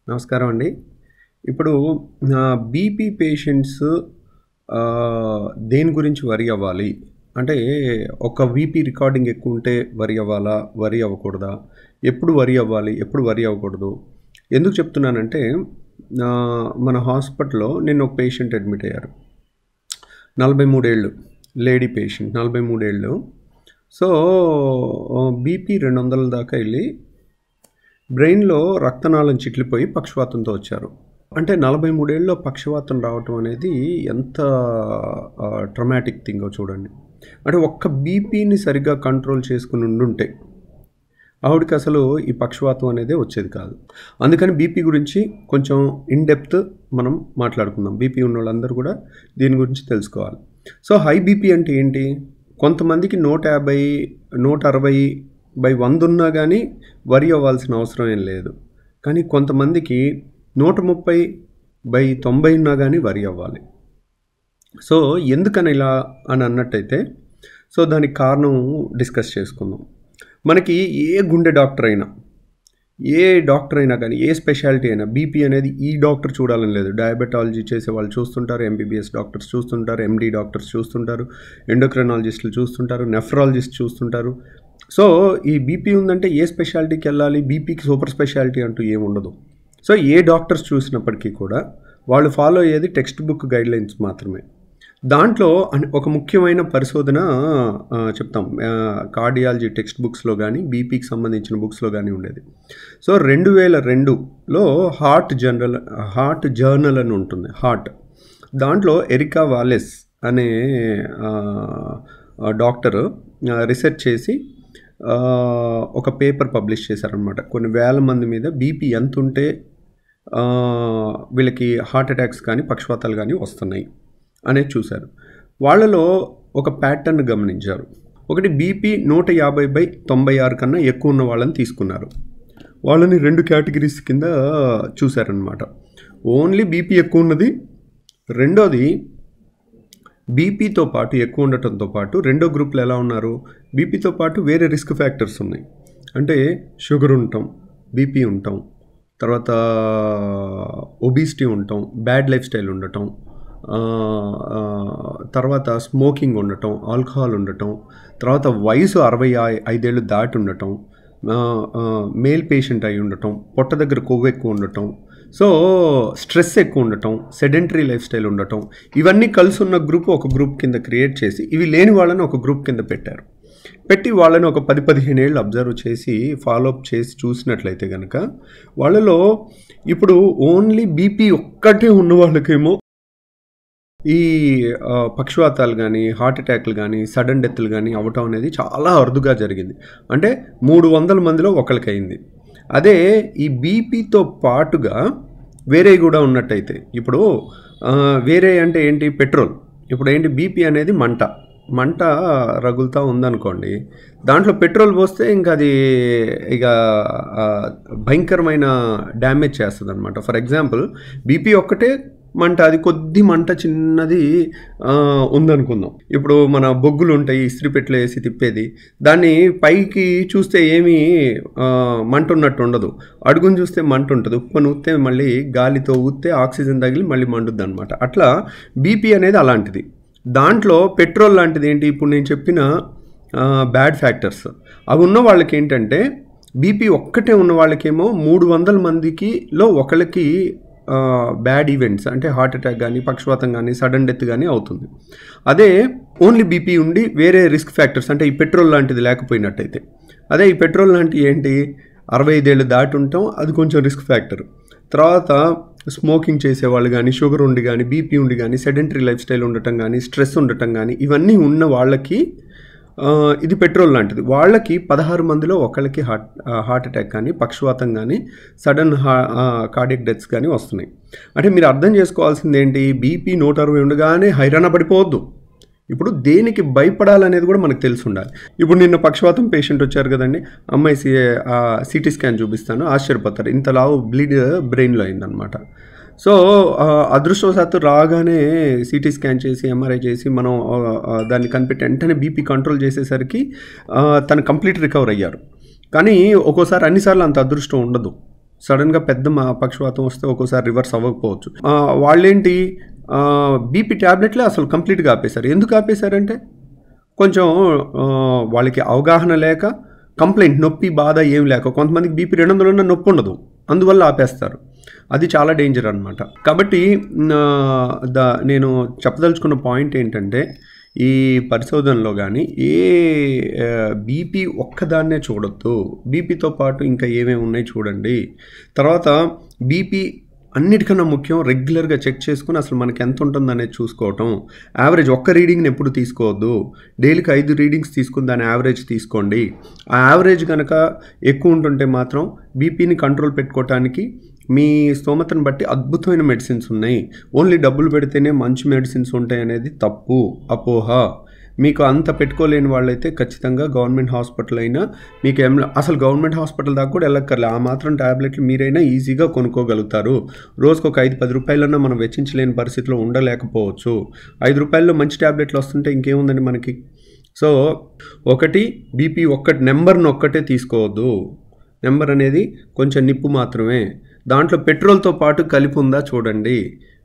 నమస్కారం అండి. ఇప్పుడు బీపీ పేషెంట్స్ దేని గురించి వరి అవ్వాలి? అంటే ఒక బీపీ రికార్డింగ్ ఎక్కువ ఉంటే వరి అవ్వాలా? వరి అవ్వకూడదా? ఎప్పుడు వరి అవ్వాలి? ఎప్పుడు వరి అవ్వకూడదు? ఎందుకు చెప్తున్నానంటే మన హాస్పిటల్‌లో నిన్న ఒక పేషెంట్ అడ్మిట్ అయ్యారు. 43 ఏళ్ళు లేడీ పేషెంట్ 43 ఏళ్ళు. సో బీపీ 200 దాకా వెళ్ళి బ్రెయిన్‌లో రక్తనాళం చిట్లిపోయి పక్షవాతంతో వచ్చారు. అంటే 43 ఏళ్ళలో పక్షవాతం రావటం అనేది ఎంత ట్రమాటిక్ థింగో చూడండి. అంటే ఒక్క బీపీని సరిగ్గా కంట్రోల్ చేసుకుని ఉండుంటే ఆవిడకి అసలు ఈ పక్షవాతం అనేది వచ్చేది కాదు. అందుకని బీపీ గురించి కొంచెం ఇన్ డెప్త్ మనం మాట్లాడుకుందాం. బీపీ ఉన్న వాళ్ళందరూ కూడా దీని గురించి తెలుసుకోవాలి. సో హై బీపీ అంటే ఏంటి? కొంతమందికి 150, 160/100 ఉన్నా కానీ వరి అవ్వాల్సిన అవసరం ఏం లేదు. కానీ కొంతమందికి 130/90 ఉన్నా కానీ వరి అవ్వాలి. సో ఎందుకని ఇలా అని అన్నట్టయితే సో దానికి కారణం డిస్కస్ చేసుకుందాం. మనకి ఏ గుండె డాక్టర్ అయినా కానీ ఏ స్పెషాలిటీ అయినా బీపీ అనేది ఈ డాక్టర్ చూడాలని లేదు. డయాబెటాలజీ చేసే వాళ్ళు చూస్తుంటారు, ఎంబీబీఎస్ డాక్టర్స్ చూస్తుంటారు, ఎండీ డాక్టర్స్ చూస్తుంటారు, ఎండోక్రైనాలజిస్టులు చూస్తుంటారు, నెఫ్రాలజిస్ట్ చూస్తుంటారు. సో ఈ బీపీ ఉందంటే ఏ స్పెషాలిటీకి వెళ్ళాలి? బీపీకి సూపర్ స్పెషాలిటీ అంటూ ఏముండదు. సో ఏ డాక్టర్స్ చూసినప్పటికీ కూడా వాళ్ళు ఫాలో అయ్యేది టెక్స్ట్ బుక్ గైడ్లైన్స్ మాత్రమే. దాంట్లో ఒక ముఖ్యమైన పరిశోధన చెప్తాం. కార్డియాలజీ టెక్స్ట్ బుక్స్లో కానీ బీపీకి సంబంధించిన బుక్స్లో కానీ ఉండేది. సో 2002లో హార్ట్ జర్నల్ అని ఉంటుంది. దాంట్లో ఎరికా వాలెస్ అనే డాక్టర్ రీసెర్చ్ చేసి ఒక పేపర్ పబ్లిష్ చేశారనమాట. కొన్ని వేల మంది మీద బీపీ ఎంత ఉంటే వీళ్ళకి హార్ట్ అటాక్స్ కానీ పక్షవాతాలు కానీ వస్తున్నాయి అనేది చూశారు. వాళ్ళలో ఒక ప్యాటర్న్ గమనించారు. ఒకటి బీపీ 150/96 కన్నా ఎక్కువ ఉన్న వాళ్ళని తీసుకున్నారు. వాళ్ళని 2 కేటగిరీస్ కింద చూశారనమాట. ఓన్లీ బీపీ ఎక్కువ ఉన్నది, రెండోది బీపీతో పాటు ఎక్కువ ఉండటంతో పాటు రెండో గ్రూప్లో ఎలా ఉన్నారు? బీపీతో పాటు వేరే రిస్క్ ఫ్యాక్టర్స్ ఉన్నాయి. అంటే షుగర్ ఉండటం, బీపీ ఉండటం, తర్వాత ఒబిసిటీ ఉండటం, బ్యాడ్ లైఫ్ స్టైల్ ఉండటం, తర్వాత స్మోకింగ్ ఉండటం, ఆల్కహాల్ ఉండటం, తర్వాత వయసు 65 ఏళ్ళు దాటి ఉండటం, మేల్ పేషెంట్ అయి ఉండటం, పొట్ట దగ్గర కొవ్వు ఎక్కువ ఉండటం, సో స్ట్రెస్ ఎక్కువ ఉండటం, సెడెంటరీ లైఫ్ స్టైల్ ఉండటం, ఇవన్నీ కలిసి ఉన్న గ్రూప్ ఒక గ్రూప్ కింద క్రియేట్ చేసి ఇవి లేని వాళ్ళని ఒక గ్రూప్ కింద పెట్టి వాళ్ళని ఒక 10-15 ఏళ్ళు అబ్జర్వ్ చేసి ఫాలోఅప్ చేసి చూసినట్లయితే కనుక వాళ్ళలో ఇప్పుడు ఓన్లీ బీపీ ఒక్కటే ఉన్న వాళ్ళకేమో ఈ పక్షవాతాలు కానీ హార్ట్ అటాక్లు కానీ సడన్ డెత్లు కానీ అవ్వటం అనేది చాలా అరుదుగా జరిగింది. అంటే 300 మందిలో ఒకరికి అయింది. అదే ఈ బీపీతో పాటుగా వేరే కూడా ఉన్నట్టయితే, ఇప్పుడు వేరే అంటే ఏంటి? పెట్రోల్. ఇప్పుడు ఏంటి? బీపీ అనేది మంట రగులుతూ ఉందనుకోండి, దాంట్లో పెట్రోల్ పోస్తే ఇంకా అది భయంకరమైన డ్యామేజ్ చేస్తుంది అనమాట. ఫర్ ఎగ్జాంపుల్ బీపీ ఒక్కటే మంట, అది కొద్ది మంట చిన్నది ఉందనుకుందాం. ఇప్పుడు మన బొగ్గులు ఉంటాయి ఇస్త్రీ పెట్టెలో వేసి తిప్పేది, దాన్ని పైకి చూస్తే ఏమీ మంట ఉన్నట్టు ఉండదు, అడుగుని చూస్తే మంట ఉంటుంది. ఉప్పుని ఊస్తే మళ్ళీ గాలితో ఊస్తే ఆక్సిజన్ తగిలి మళ్ళీ మండుద్ది అనమాట. అట్లా బీపీ అనేది అలాంటిది. దాంట్లో పెట్రోల్ లాంటిది ఏంటి? ఇప్పుడు నేను చెప్పిన బ్యాడ్ ఫ్యాక్టర్స్ అవి ఉన్న వాళ్ళకి ఏంటంటే బీపీ ఒక్కటే ఉన్న వాళ్ళకేమో 300 మందికిలో ఒకరికి బ్యాడ్ ఈవెంట్స్ అంటే హార్ట్ అటాక్ కానీ పక్షవాతం కానీ సడన్ డెత్ కానీ అవుతుంది. అదే ఓన్లీ బీపీ ఉండి వేరే రిస్క్ ఫ్యాక్టర్స్ అంటే ఈ పెట్రోల్ లాంటిది లేకపోయినట్టయితే, అదే ఈ పెట్రోల్ లాంటివి ఏంటి? 65 ఏళ్ళు దాటి ఉంటాం, అది కొంచెం రిస్క్ ఫ్యాక్టర్. తర్వాత స్మోకింగ్ చేసేవాళ్ళు కానీ, షుగర్ ఉండి కానీ, బీపీ ఉండి కానీ, సెడెంటరీ లైఫ్ స్టైల్ ఉండటం కానీ, స్ట్రెస్ ఉండటం కానీ, ఇవన్నీ ఉన్న వాళ్ళకి ఇది పెట్రోల్ లాంటిది. వాళ్ళకి 16 మందిలో ఒకళ్ళకి హార్ట్ అటాక్ కానీ పక్షవాతం కానీ సడన్ కార్డియక్ డెత్స్ కానీ వస్తున్నాయి. అంటే మీరు అర్థం చేసుకోవాల్సింది ఏంటి? బీపీ 160 ఉండగానే హైరాణ పడిపోవద్దు. ఇప్పుడు దేనికి భయపడాలనేది కూడా మనకు తెలిసి ఉండాలి. ఇప్పుడు నిన్న పక్షవాతం పేషెంట్ వచ్చారు కదండి, అమ్మాయి సిటీ స్కాన్ చూపిస్తాను, ఆశ్చర్యపోతారు. ఇంత లావు బ్లీడ్ బ్రెయిన్లో అయిందనమాట. సో అదృష్టవశాత్తు రాగానే సిటీ స్కాన్ చేసి ఎంఆర్ఐ చేసి మనం దాన్ని కనిపెట్టి వెంటనే బీపీ కంట్రోల్ చేసేసరికి తను కంప్లీట్ రికవర్ అయ్యారు. కానీ ఒక్కోసారి అన్నిసార్లు అంత అదృష్టం ఉండదు. సడన్గా పెద్ద పక్షవాతం వస్తే ఒక్కోసారి రివర్స్ అవ్వకపోవచ్చు. వాళ్ళేంటి బీపీ ట్యాబ్లెట్లే అసలు కంప్లీట్గా ఆపేశారు. ఎందుకు ఆపేశారంటే కొంచెం వాళ్ళకి అవగాహన లేక, కంప్లైంట్ నొప్పి బాధ ఏం లేక, కొంతమందికి బీపీ 200 ఉన్న నొప్పి ఉండదు, అందువల్ల ఆపేస్తారు. అది చాలా డేంజర్ అనమాట. కాబట్టి నేను చెప్పదలుచుకున్న పాయింట్ ఏంటంటే ఈ పరిశోధనలో కానీ బీపీ ఒక్కదాన్నే చూడొద్దు, బీపీతో పాటు ఇంకా ఏమేమి ఉన్నాయి చూడండి. తర్వాత బీపీ అన్నిటికన్నా ముఖ్యం రెగ్యులర్గా చెక్ చేసుకుని అసలు మనకి ఎంత ఉంటుంది అనేది చూసుకోవటం. యావరేజ్ ఒక్క రీడింగ్ని ఎప్పుడు తీసుకోవద్దు, డైలీకి 5 రీడింగ్స్ తీసుకుని దాని యావరేజ్ తీసుకోండి. ఆ యావరేజ్ కనుక ఎక్కువ ఉంటుంటే మాత్రం బీపీని కంట్రోల్ పెట్టుకోవటానికి మీ స్తోమతను బట్టి అద్భుతమైన మెడిసిన్స్ ఉన్నాయి. ఓన్లీ డబ్బులు పెడితేనే మంచి మెడిసిన్స్ ఉంటాయి అనేది తప్పు, అపోహ. మీకు అంత పెట్టుకోలేని వాళ్ళైతే ఖచ్చితంగా గవర్నమెంట్ హాస్పిటల్ అయినా మీకు అసలు గవర్నమెంట్ హాస్పిటల్ దాకా కూడా వెళ్ళక్కర్లే, ఆ మాత్రం ట్యాబ్లెట్లు మీరైనా ఈజీగా కొనుక్కోగలుగుతారు. రోజుకు ఒక 5-10 రూపాయలన్నా మనం వెచ్చించలేని పరిస్థితిలో ఉండలేకపోవచ్చు. 5 రూపాయల్లో మంచి ట్యాబ్లెట్లు వస్తుంటే ఇంకేముందండి మనకి. సో ఒకటి బీపీ నెంబర్ని ఒక్కటే తీసుకోవద్దు. నెంబర్ అనేది కొంచెం నిప్పు మాత్రమే, దాంట్లో పెట్రోల్తో పాటు కలిపి ఉందా చూడండి.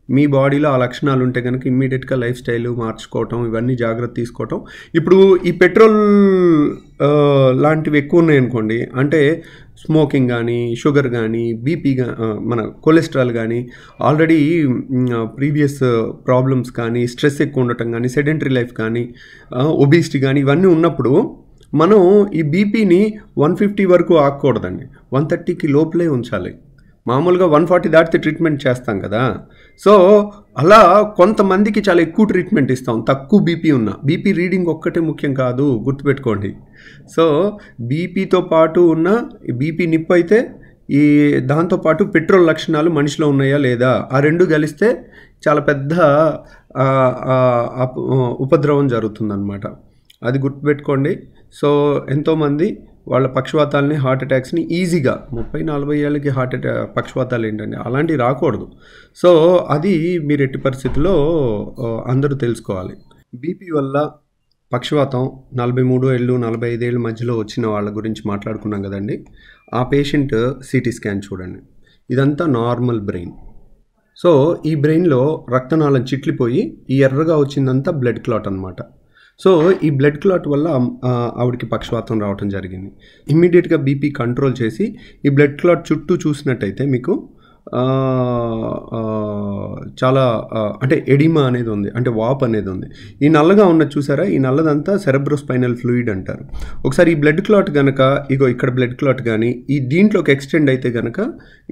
మీ బాడీలో ఆ లక్షణాలు ఉంటే కనుక ఇమ్మీడియట్గా లైఫ్ స్టైల్ మార్చుకోవటం, ఇవన్నీ జాగ్రత్త తీసుకోవటం. ఇప్పుడు ఈ పెట్రోల్ లాంటివి ఎక్కువ ఉన్నాయనుకోండి, అంటే స్మోకింగ్ కానీ, షుగర్ కానీ, బీపీ మన కొలెస్ట్రాల్ కానీ, ఆల్రెడీ ప్రీవియస్ ప్రాబ్లమ్స్ కానీ, స్ట్రెస్ ఎక్కువ ఉండటం కానీ, సెడెంటరీ లైఫ్ కానీ, ఒబిసిటీ కానీ, ఇవన్నీ ఉన్నప్పుడు మనం ఈ బీపీని 150 వరకు ఆగకూడదండి, 130కి లోపలే ఉంచాలి. మామూలుగా 140 దాటితే ట్రీట్మెంట్ చేస్తాం కదా. సో అలా కొంతమందికి చాలా ఎక్కువ ట్రీట్మెంట్ ఇస్తాం తక్కువ బీపీ ఉన్న. బీపీ రీడింగ్ ఒక్కటే ముఖ్యం కాదు, గుర్తుపెట్టుకోండి. సో బీపీతో పాటు ఉన్న బీపీ నిప్పు అయితే దాంతోపాటు పెట్రోల్ లక్షణాలు మనిషిలో ఉన్నాయా లేదా, ఆ రెండు కలిస్తే చాలా పెద్ద ఉపద్రవం జరుగుతుందన్నమాట. అది గుర్తుపెట్టుకోండి. సో ఎంతోమంది వాళ్ళ పక్షవాతాలని, హార్ట్ అటాక్స్ని ఈజీగా 30-40 ఏళ్ళకి పక్షవాతాలు ఏంటండి, అలాంటివి రాకూడదు. సో అది మీరు ఎట్టి పరిస్థితుల్లో అందరూ తెలుసుకోవాలి. బీపీ వల్ల పక్షవాతం 43 ఏళ్ళు 45 ఏళ్ళ మధ్యలో వచ్చిన వాళ్ళ గురించి మాట్లాడుకున్నాం కదండి. ఆ పేషెంట్ సిటీ స్కాన్ చూడండి, ఇదంతా నార్మల్ బ్రెయిన్. సో ఈ బ్రెయిన్లో రక్తనాళం చిట్లిపోయి ఈ ఎర్రగా వచ్చిందంతా బ్లడ్ క్లాట్ అనమాట. సో ఈ బ్లడ్ క్లాట్ వల్ల ఆవిడకి పక్షవాతం రావటం జరిగింది. ఇమ్మీడియట్గా బీపీ కంట్రోల్ చేసి ఈ బ్లడ్ క్లాట్ చుట్టూ చూసినట్టయితే మీకు చాలా అంటే ఎడిమా అనేది ఉంది, అంటే వాప్ అనేది ఉంది. ఈ నల్లగా ఉన్నది చూసారా, ఈ నల్లదంతా సెరెబ్రోస్పైనల్ ఫ్లూయిడ్ అంటారు. ఒకసారి ఈ బ్లడ్ క్లాట్ కనుక ఇక్కడ బ్లడ్ క్లాట్ కానీ ఈ దీంట్లోకి ఎక్స్టెండ్ అయితే కనుక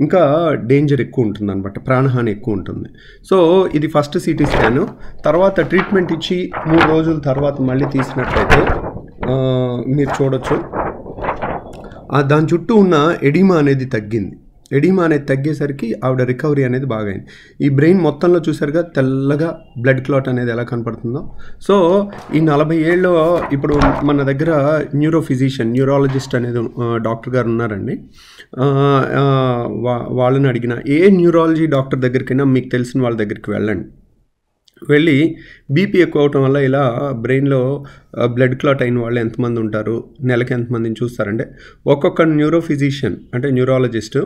ఇంకా డేంజర్ ఎక్కువ ఉంటుంది అనమాట, ప్రాణహాని ఎక్కువ ఉంటుంది. సో ఇది ఫస్ట్ సిటీ స్కాన్. తర్వాత ట్రీట్మెంట్ ఇచ్చి 3 రోజుల తర్వాత మళ్ళీ తీసినట్లయితే మీరు చూడొచ్చు దాని చుట్టూ ఉన్న ఎడిమా అనేది తగ్గింది. ఎడిమా అనేది తగ్గేసరికి ఆవిడ రికవరీ అనేది బాగైంది. ఈ బ్రెయిన్ మొత్తంలో చూసారుగా తెల్లగా బ్లడ్ క్లాట్ అనేది ఎలా కనపడుతుందో. సో ఈ 40 ఏళ్ళు ఇప్పుడు మన దగ్గర న్యూరాలజిస్ట్ అనేది డాక్టర్ గారు ఉన్నారండి. వాళ్ళని అడిగిన ఏ న్యూరాలజీ డాక్టర్ దగ్గరికైనా మీకు తెలిసిన వాళ్ళ దగ్గరికి వెళ్ళి బీపీ ఎక్కువ అవటం వల్ల ఇలా బ్రెయిన్లో బ్లడ్ క్లాట్ అయిన వాళ్ళు ఎంతమంది ఉంటారు, నెలకి ఎంతమందిని చూస్తారంటే ఒక్కొక్క న్యూరోఫిజిషియన్ అంటే న్యూరాలజిస్ట్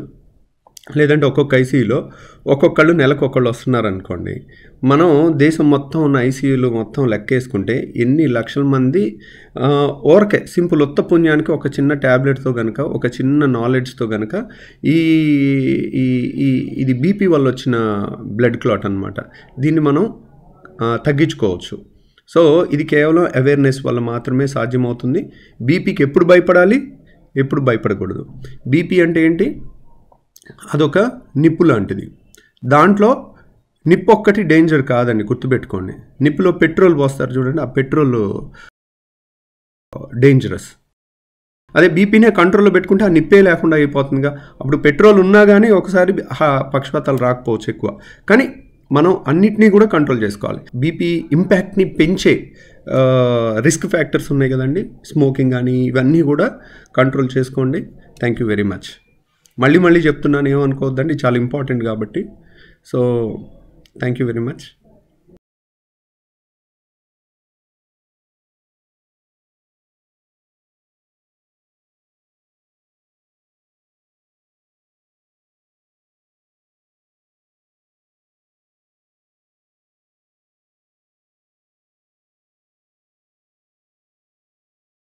లేదంటే ఒక్కొక్క ఐసీయూలో ఒక్కొక్కళ్ళు నెలకు ఒకళ్ళు వస్తున్నారనుకోండి. మనం దేశం మొత్తం ఉన్న ఐసీయూలు మొత్తం లెక్కేసుకుంటే ఎన్ని లక్షల మంది ఓరకే సింపుల్ ఉత్త పుణ్యానికి ఒక చిన్న ట్యాబ్లెట్తో కనుక, ఒక చిన్న నాలెడ్జ్తో కనుక ఇది బీపీ వల్ల వచ్చిన బ్లడ్ క్లాట్ అనమాట, దీన్ని మనం తగ్గించుకోవచ్చు. సో ఇది కేవలం అవేర్నెస్ వల్ల మాత్రమే సాధ్యమవుతుంది. బీపీకి ఎప్పుడు భయపడాలి, ఎప్పుడు భయపడకూడదు. బీపీ అంటే ఏంటి, అదొక నిప్పు లాంటిది. దాంట్లో నిప్పు ఒక్కటి డేంజర్ కాదండి, గుర్తుపెట్టుకోండి. నిప్పులో పెట్రోల్ పోస్తారు చూడండి, ఆ పెట్రోల్ డేంజరస్. అదే బీపీనే కంట్రోల్లో పెట్టుకుంటే ఆ నిప్పే లేకుండా అయిపోతుందిగా. అప్పుడు పెట్రోల్ ఉన్నా కానీ ఒకసారి పక్షపాతాలు రాకపోవచ్చు ఎక్కువ, కానీ మనం అన్నిటినీ కూడా కంట్రోల్ చేసుకోవాలి. బీపీ ఇంపాక్ట్ని పెంచే రిస్క్ ఫ్యాక్టర్స్ ఉన్నాయి కదండి, స్మోకింగ్ కానీ, ఇవన్నీ కూడా కంట్రోల్ చేసుకోండి. Thank you very much. మళ్ళీ చెప్తున్నాను, ఏమనుకోవద్దండి, చాలా ఇంపార్టెంట్ కాబట్టి. So thank you very much.